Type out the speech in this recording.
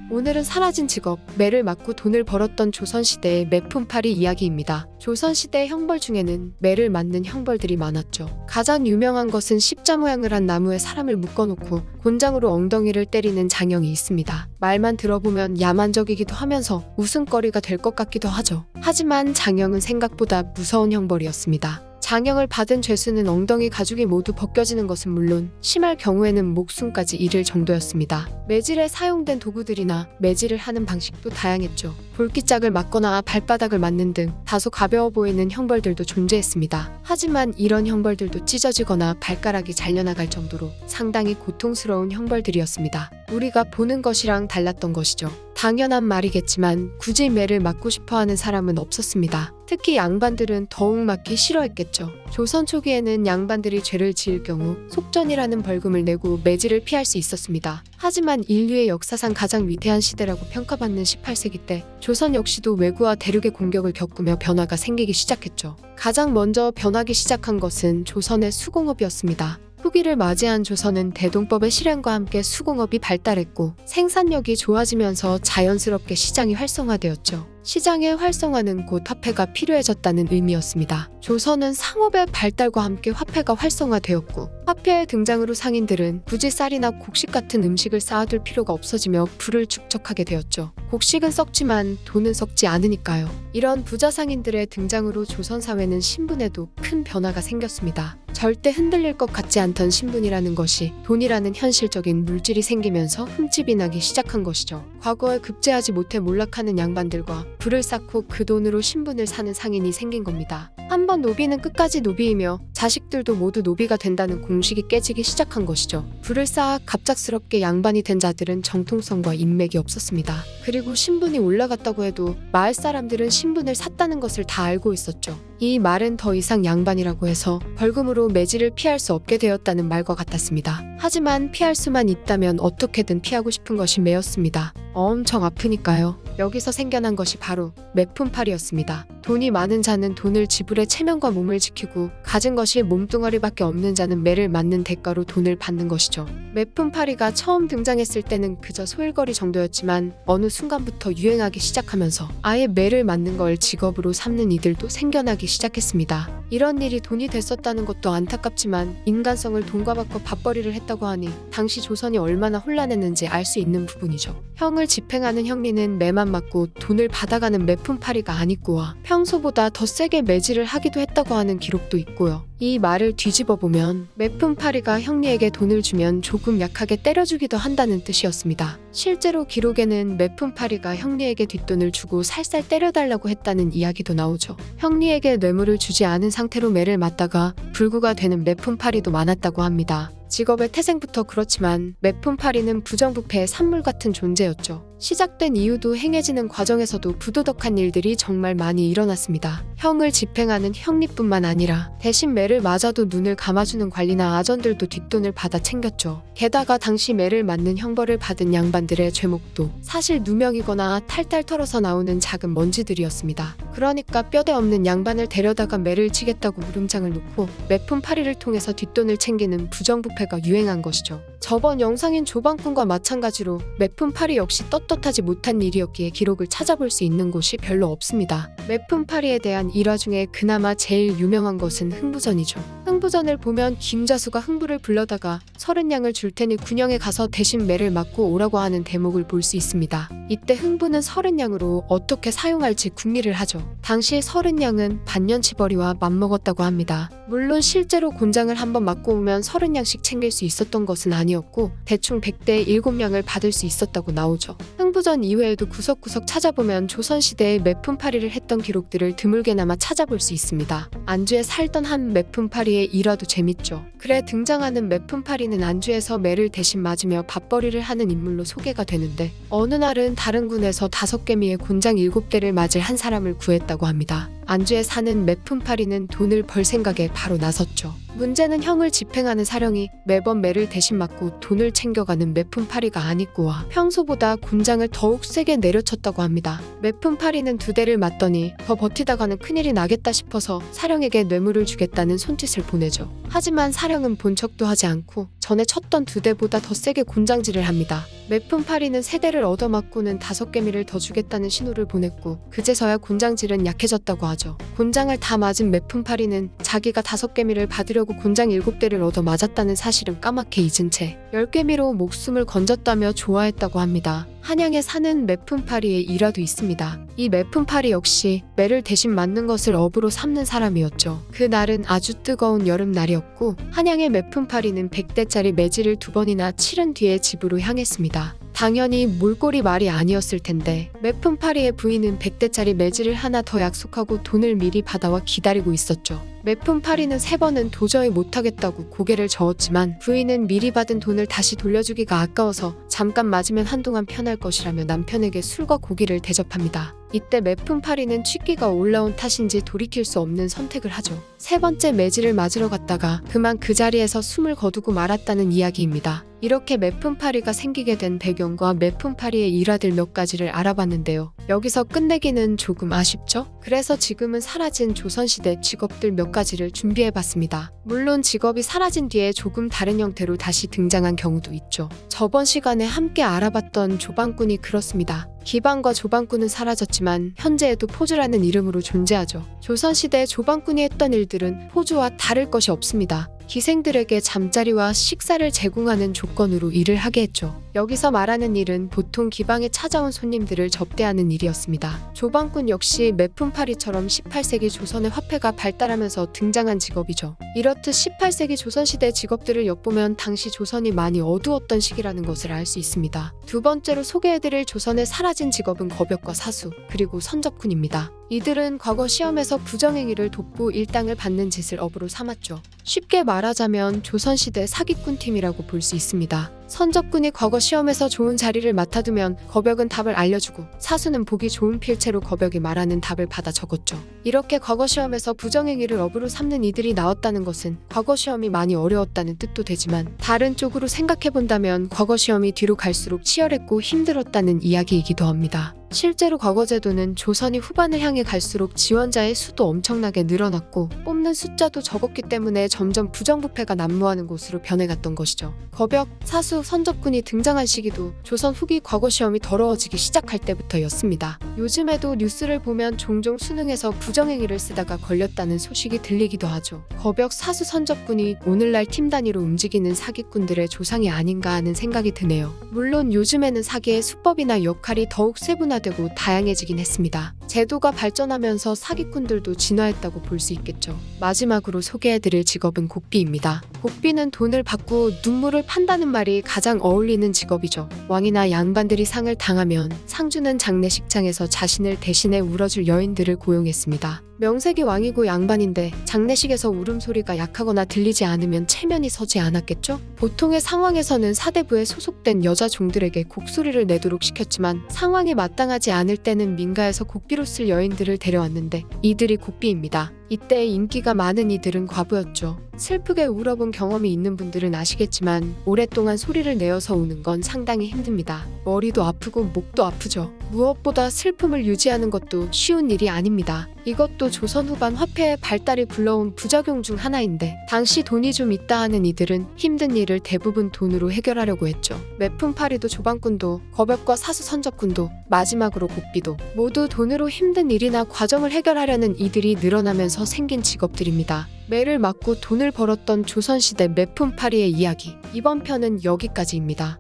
오늘은 사라진 직업, 매를 맞고 돈을 벌었던 조선시대의 매품팔이 이야기입니다. 조선시대 형벌 중에는 매를 맞는 형벌들이 많았죠. 가장 유명한 것은 십자 모양을 한 나무에 사람을 묶어놓고 곤장으로 엉덩이를 때리는 장형이 있습니다. 말만 들어보면 야만적이기도 하면서 웃음거리가 될 것 같기도 하죠. 하지만 장형은 생각보다 무서운 형벌이었습니다. 장형을 받은 죄수는 엉덩이 가죽이 모두 벗겨지는 것은 물론 심할 경우에는 목숨까지 잃을 정도였습니다. 매질에 사용된 도구들이나 매질을 하는 방식도 다양했죠. 볼기짝을 맞거나 발바닥을 맞는 등 다소 가벼워 보이는 형벌들도 존재했습니다. 하지만 이런 형벌들도 찢어지거나 발가락이 잘려나갈 정도로 상당히 고통스러운 형벌들이었습니다. 우리가 보는 것이랑 달랐던 것이죠. 당연한 말이겠지만 굳이 매를 맞고 싶어하는 사람은 없었습니다. 특히 양반들은 더욱 맞기 싫어했겠죠. 조선 초기에는 양반들이 죄를 지을 경우 속전이라는 벌금을 내고 매질을 피할 수 있었습니다. 하지만 인류의 역사상 가장 위대한 시대라고 평가받는 18세기 때 조선 역시도 외구와 대륙의 공격을 겪으며 변화가 생기기 시작했죠. 가장 먼저 변하기 시작한 것은 조선의 수공업이었습니다. 후기를 맞이한 조선은 대동법의 실현과 함께 수공업이 발달했고 생산력이 좋아지면서 자연스럽게 시장이 활성화되었죠. 시장의 활성화는 곧 화폐가 필요해졌다는 의미였습니다. 조선은 상업의 발달과 함께 화폐가 활성화되었고 화폐의 등장으로 상인들은 굳이 쌀이나 곡식 같은 음식을 쌓아둘 필요가 없어지며 부를 축적하게 되었죠. 곡식은 썩지만 돈은 썩지 않으니까요. 이런 부자 상인들의 등장으로 조선 사회는 신분에도 큰 변화가 생겼습니다. 절대 흔들릴 것 같지 않던 신분이라는 것이 돈이라는 현실적인 물질이 생기면서 흠집이 나기 시작한 것이죠. 과거에 급제하지 못해 몰락하는 양반들과 부를 쌓고 그 돈으로 신분을 사는 상인이 생긴 겁니다. 한번 노비는 끝까지 노비이며 자식들도 모두 노비가 된다는 공식이 깨지기 시작한 것이죠. 부를 쌓아 갑작스럽게 양반이 된 자들은 정통성과 인맥이 없었습니다. 그리고 신분이 올라갔다고 해도 마을 사람들은 신분을 샀다는 것을 다 알고 있었죠. 이 말은 더 이상 양반이라고 해서 벌금으로 매질을 피할 수 없게 되었다는 말과 같았습니다. 하지만 피할 수만 있다면 어떻게든 피하고 싶은 것이 매였습니다. 엄청 아프니까요. 여기서 생겨난 것이 바로 매품팔이였습니다. 돈이 많은 자는 돈을 지불해 체면과 몸을 지키고 가진 것이 몸뚱아리밖에 없는 자는 매를 맞는 대가로 돈을 받는 것이죠. 매품팔이가 처음 등장했을 때는 그저 소일거리 정도였지만 어느 순간부터 유행하기 시작하면서 아예 매를 맞는 걸 직업으로 삼는 이들도 생겨나기 시작했습니다. 이런 일이 돈이 됐었다는 것도 안타깝지만 인간성을 돈과 바꿔 밥벌이를 했다고 하니 당시 조선이 얼마나 혼란했는지 알 수 있는 부분이죠. 형을 집행하는 형리는 매만 맞고 돈을 받아가는 매품팔이가 아니고와 평소보다 더 세게 매질을 하기도 했다고 하는 기록도 있고요. 이 말을 뒤집어 보면 매품팔이가 형리에게 돈을 주면 조금 약하게 때려주기도 한다는 뜻이었습니다. 실제로 기록에는 매품팔이가 형리에게 뒷돈을 주고 살살 때려달라고 했다는 이야기도 나오죠. 형리에게 뇌물을 주지 않은 상태로 매를 맞다가 불구가 되는 매품팔이도 많았다고 합니다. 직업의 태생부터 그렇지만 매품팔이는 부정부패의 산물 같은 존재였죠. 시작된 이유도 행해지는 과정에서도 부도덕한 일들이 정말 많이 일어났습니다. 형을 집행하는 형리뿐만 아니라 대신 매를 맞아도 눈을 감아주는 관리나 아전들도 뒷돈을 받아 챙겼죠. 게다가 당시 매를 맞는 형벌을 받은 양반들의 죄목도 사실 누명이거나 탈탈 털어서 나오는 작은 먼지들이었습니다. 그러니까 뼈대 없는 양반을 데려다가 매를 치겠다고 무릉장을 놓고 매품팔이를 통해서 뒷돈을 챙기는 부정부패가 유행한 것이죠. 저번 영상인 조방꾼과 마찬가지로 매품팔이 역시 떳떳하지 못한 일이었기에 기록을 찾아볼 수 있는 곳이 별로 없습니다. 매품팔이에 대한 일화 중에 그나마 제일 유명한 것은 흥부전이죠. 흥부전을 보면 김자수가 흥부를 불러다가 30냥을 줄 테니 군영에 가서 대신 매를 맞고 오라고 하는 대목을 볼 수 있습니다. 이때 흥부는 30냥으로 어떻게 사용할지 궁리를 하죠. 당시 30냥은 반년치벌이와 맞먹었다고 합니다. 물론 실제로 곤장을 한번 맞고 오면 30냥씩 챙길 수 있었던 것은 아니었고 대충 100대에 7냥을 받을 수 있었다고 나오죠. 흥부전 이외에도 구석구석 찾아보면 조선시대에 매품팔이를 했던 기록들을 드물게나마 찾아볼 수 있습니다. 안주에 살던 한 매품팔이의 일화도 재밌죠. 그래 등장하는 매품팔이는 안주에서 매를 대신 맞으며 밥벌이를 하는 인물로 소개가 되는데 어느 날은 다른 군에서 5개미의 곤장 7대를 맞을 한 사람을 구했다고 합니다. 안주에 사는 매품팔이는 돈을 벌 생각에 바로 나섰죠. 문제는 형을 집행하는 사령이 매번 매를 대신 맞고 돈을 챙겨가는 매품파리가 아니고와 평소보다 곤장을 더욱 세게 내려쳤다고 합니다. 매품파리는 2대를 맞더니 더 버티다가는 큰일이 나겠다 싶어서 사령에게 뇌물을 주겠다는 손짓을 보내죠. 하지만 사령은 본 척도 하지 않고 전에 쳤던 2대보다 더 세게 곤장질을 합니다. 매품파리는 3대를 얻어맞고는 5개미를 더 주겠다는 신호를 보냈고 그제서야 곤장질은 약해졌다고 하죠. 곤장을 다 맞은 매품파리는 자기가 5개미를 받으려고 곤장 7대를 얻어 맞았다는 사실은 까맣게 잊은 채 10개미로 목숨을 건졌다며 좋아했다고 합니다. 한양에 사는 매품파리의 일화도 있습니다. 이 매품파리 역시 매를 대신 맞는 것을 업으로 삼는 사람이었죠. 그날은 아주 뜨거운 여름날이었고 한양의 매품파리는 100대짜리 매질을 2번이나 치른 뒤에 집으로 향했습니다. 당연히 몰골이 말이 아니었을 텐데 매품파리의 부인은 100대짜리 매질을 하나 더 약속하고 돈을 미리 받아와 기다리고 있었죠. 매품파리는 3번은 도저히 못하겠다고 고개를 저었지만 부인은 미리 받은 돈을 다시 돌려주기가 아까워서 잠깐 맞으면 한동안 편할 것이라며 남편에게 술과 고기를 대접합니다. 이때 매품파리는 취기가 올라온 탓인지 돌이킬 수 없는 선택을 하죠. 3번째 매질을 맞으러 갔다가 그만 그 자리에서 숨을 거두고 말았다는 이야기입니다. 이렇게 매품파리가 생기게 된 배경과 매품파리의 일화들 몇 가지를 알아봤는데요. 여기서 끝내기는 조금 아쉽죠? 그래서 지금은 사라진 조선시대 직업들 몇 가지를 준비해봤습니다. 물론 직업이 사라진 뒤에 조금 다른 형태로 다시 등장한 경우도 있죠. 저번 시간에 함께 알아봤던 조방꾼이 그렇습니다. 기방과 조방꾼은 사라졌지만 현재에도 포주라는 이름으로 존재하죠. 조선시대 조방꾼이 했던 일들은 포주와 다를 것이 없습니다. 기생들에게 잠자리와 식사를 제공하는 조건으로 일을 하게 했죠. 여기서 말하는 일은 보통 기방에 찾아온 손님들을 접대하는 일이었습니다. 조방꾼 역시 매품파리처럼 18세기 조선의 화폐가 발달하면서 등장한 직업이죠. 이렇듯 18세기 조선시대 직업들을 엿보면 당시 조선이 많이 어두웠던 시기라는 것을 알 수 있습니다. 2번째로 소개해드릴 조선의 사라진 직업은 거벽과 사수, 그리고 선접꾼입니다. 이들은 과거 시험에서 부정행위를 돕고 일당을 받는 짓을 업으로 삼았죠. 쉽게 말하자면 조선시대 사기꾼팀이라고 볼 수 있습니다. 선접꾼이 과거 시험에서 좋은 자리를 맡아두면 거벽은 답을 알려주고 사수는 보기 좋은 필체로 거벽이 말하는 답을 받아 적었죠. 이렇게 과거 시험에서 부정행위를 업으로 삼는 이들이 나왔다는 것은 과거 시험이 많이 어려웠다는 뜻도 되지만 다른 쪽으로 생각해본다면 과거 시험이 뒤로 갈수록 치열했고 힘들었다는 이야기이기도 합니다. 실제로 과거제도는 조선이 후반을 향해 갈수록 지원자의 수도 엄청나게 늘어났고 뽑는 숫자도 적었기 때문에 점점 부정부패가 난무하는 곳으로 변해갔던 것이죠. 거벽, 사수, 선접꾼이 등장한 시기도 조선 후기 과거 시험이 더러워지기 시작할 때부터였습니다. 요즘에도 뉴스를 보면 종종 수능에서 부정행위를 쓰다가 걸렸다는 소식이 들리기도 하죠. 거벽, 사수, 선접꾼이 오늘날 팀 단위로 움직이는 사기꾼들의 조상이 아닌가 하는 생각이 드네요. 물론 요즘에는 사기의 수법이나 역할이 더욱 세분화되고 다양해지긴 했습니다. 제도가 발전하면서 사기꾼들도 진화했다고 볼 수 있겠죠. 마지막으로 소개해드릴 직업은 곡비입니다. 곡비는 돈을 받고 눈물을 판다는 말이 가장 어울리는 직업이죠. 왕이나 양반들이 상을 당하면 상주는 장례식장에서 자신을 대신해 울어줄 여인들을 고용했습니다. 명색이 왕이고 양반인데 장례식에서 울음소리가 약하거나 들리지 않으면 체면이 서지 않았겠죠? 보통의 상황에서는 사대부에 소속된 여자 종들에게 곡소리를 내도록 시켰지만 상황이 마땅하지 않을 때는 민가에서 곡비로 쓸 여인들을 데려왔는데 이들이 곡비입니다. 이때 인기가 많은 이들은 과부였죠. 슬프게 울어본 경험이 있는 분들은 아시겠지만 오랫동안 소리를 내어서 우는 건 상당히 힘듭니다. 머리도 아프고 목도 아프죠. 무엇보다 슬픔을 유지하는 것도 쉬운 일이 아닙니다. 이것도 조선 후반 화폐의 발달이 불러온 부작용 중 하나인데 당시 돈이 좀 있다 하는 이들은 힘든 일을 대부분 돈으로 해결하려고 했죠. 매품파리도 조방꾼도 거벽과 사수 선접꾼도 마지막으로 곡비도 모두 돈으로 힘든 일이나 과정을 해결하려는 이들이 늘어나면서 생긴 직업들입니다. 매를 맞고 돈을 벌었던 조선시대 매품파리의 이야기, 이번 편은 여기까지입니다.